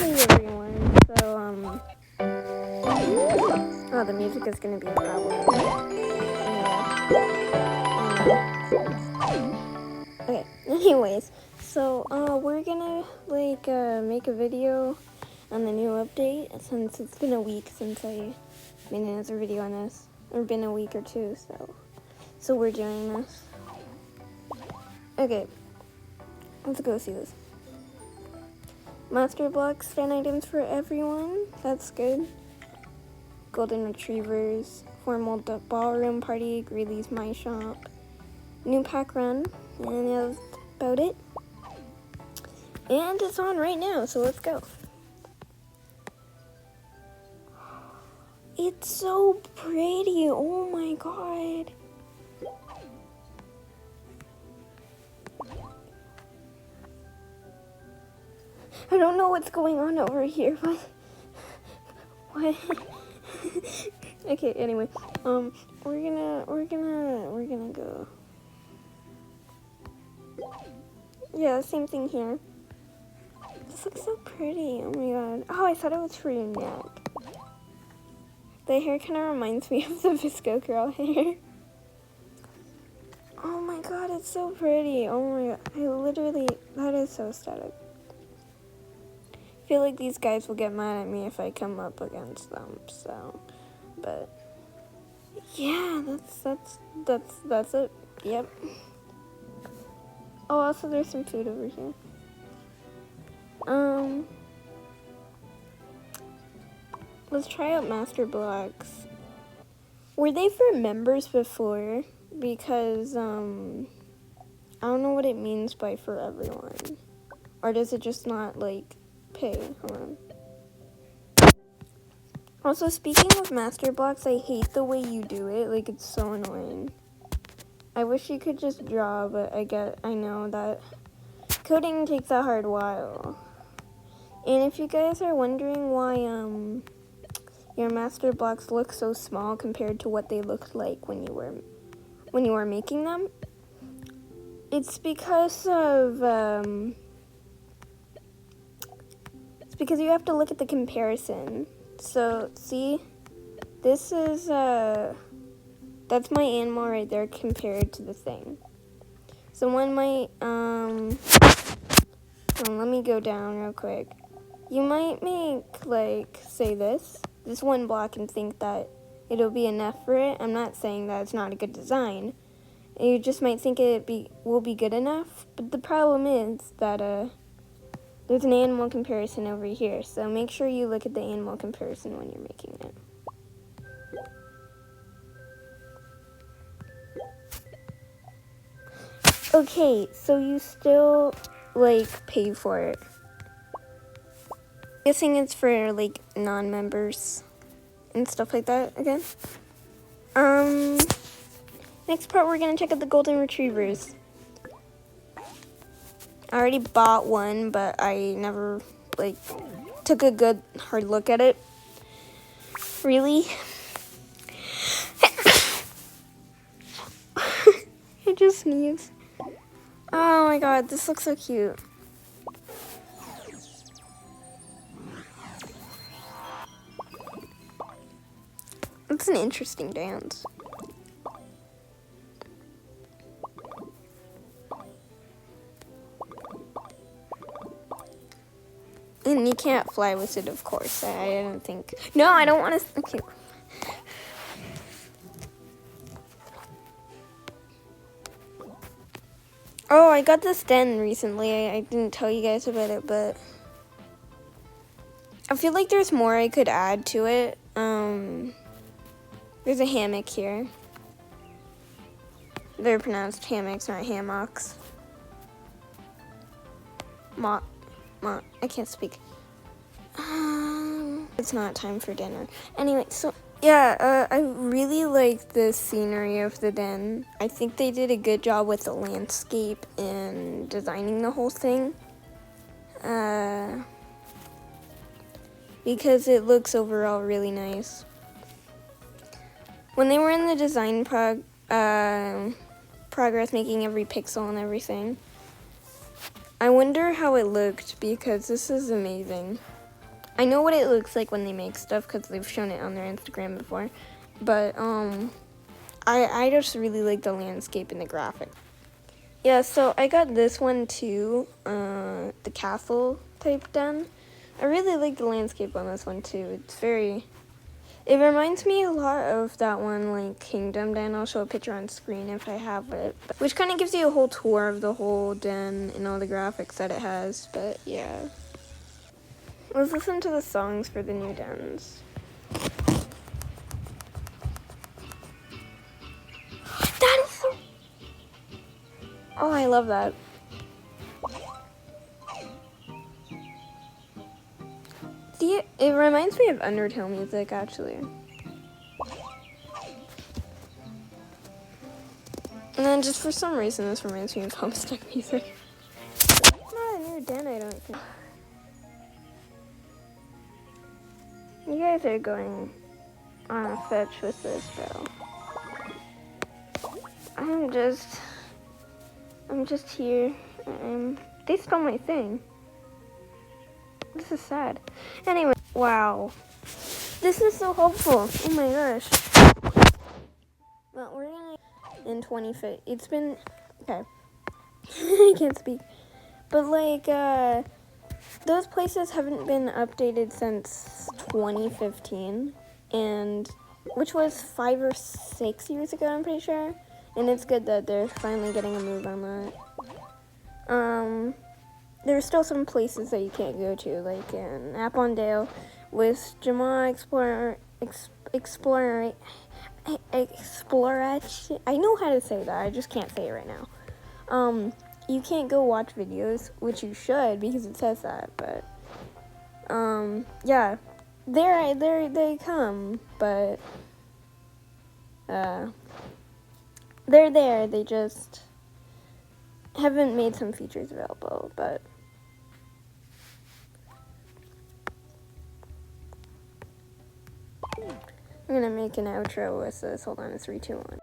Hey everyone, so, oh, the music is gonna be a problem. Okay, anyways, so, we're gonna, make a video on the new update, since it's been a week since I made another video on this, or been a week or two, so we're doing this. Okay, let's go see this. Master blocks, fan items for everyone. That's good. Golden retrievers, formal ballroom party, Greeley's my shop, new pack run, and that's about it. And it's on right now, so let's go. It's so pretty. Oh my god. I don't know what's going on over here, but what? Okay, anyway, we're gonna go. Yeah, same thing here. This looks so pretty. Oh my god. Oh, I thought it was for your neck. The hair kind of reminds me of the Visco Girl hair. Oh my god, it's so pretty. Oh my god, that is so static. I feel like these guys will get mad at me if I come up against them, so, but, yeah, that's it, yep. Oh, also there's some food over here. Let's try out Master Blocks. Were they for members before? Because, I don't know what it means by for everyone. Or does it just not, pay? Hold on. Also, speaking of Master Blocks, I hate the way you do it. It's so annoying. I wish you could just draw, but I know that coding takes a hard while. And if you guys are wondering why your Master Blocks look so small compared to what they looked like when you were making them, it's because of because you have to look at the comparison. So, see, this is, that's my animal right there compared to the thing. So one might, let me go down real quick. You might make, say this one block and think that it'll be enough for it. I'm not saying that it's not a good design. You just might think will be good enough. But the problem is that, there's an animal comparison over here, so make sure you look at the animal comparison when you're making it. Okay, so you still, pay for it. I'm guessing it's for, non-members and stuff like that again. Next part, we're gonna check out the golden retrievers. I already bought one, but I never, took a good hard look at it. Really? I just sneezed. Oh my god, this looks so cute. It's an interesting dance. And you can't fly with it, of course. I don't think. No, I don't want to. Okay. Oh, I got this den recently. I didn't tell you guys about it, but I feel like there's more I could add to it. There's a hammock here. They're pronounced hammocks, not hammocks. I can't speak. It's not time for dinner. Anyway, so yeah, I really like the scenery of the den. I think they did a good job with the landscape and designing the whole thing. Because it looks overall really nice. When they were in the design progress, making every pixel and everything, I wonder how it looked, because this is amazing. I know what it looks like when they make stuff because they've shown it on their Instagram before. But I just really like the landscape and the graphic. Yeah, so I got this one too, the castle type den. I really like the landscape on this one too. It reminds me a lot of that one, like Kingdom Den. I'll show a picture on screen if I have it. Which kind of gives you a whole tour of the whole den and all the graphics that it has. But yeah. Let's listen to the songs for the new dens. That is so... Oh, I love that. See, it reminds me of Undertale music, actually. And then just for some reason, this reminds me of Homestuck music. Not a new den, I don't think. You guys are going on a fetch with this, bro. I'm just here. They stole my thing. This is sad. Anyway, wow. This is so hopeful. Oh my gosh. Well, we're gonna in 2050. It's been okay. I can't speak. But like those places haven't been updated since 2015, and which was 5 or 6 years ago, I'm pretty sure. And it's good that they're finally getting a move on that. There's still some places that you can't go to, like in Appondale with Jamal Exploration. I know how to say that, I just can't say it right now. You can't go watch videos, which you should because it says that, but yeah, there they come, but they're there. They just haven't made some features available, but I'm gonna make an outro with this. Hold on, it's 3, 2, 1.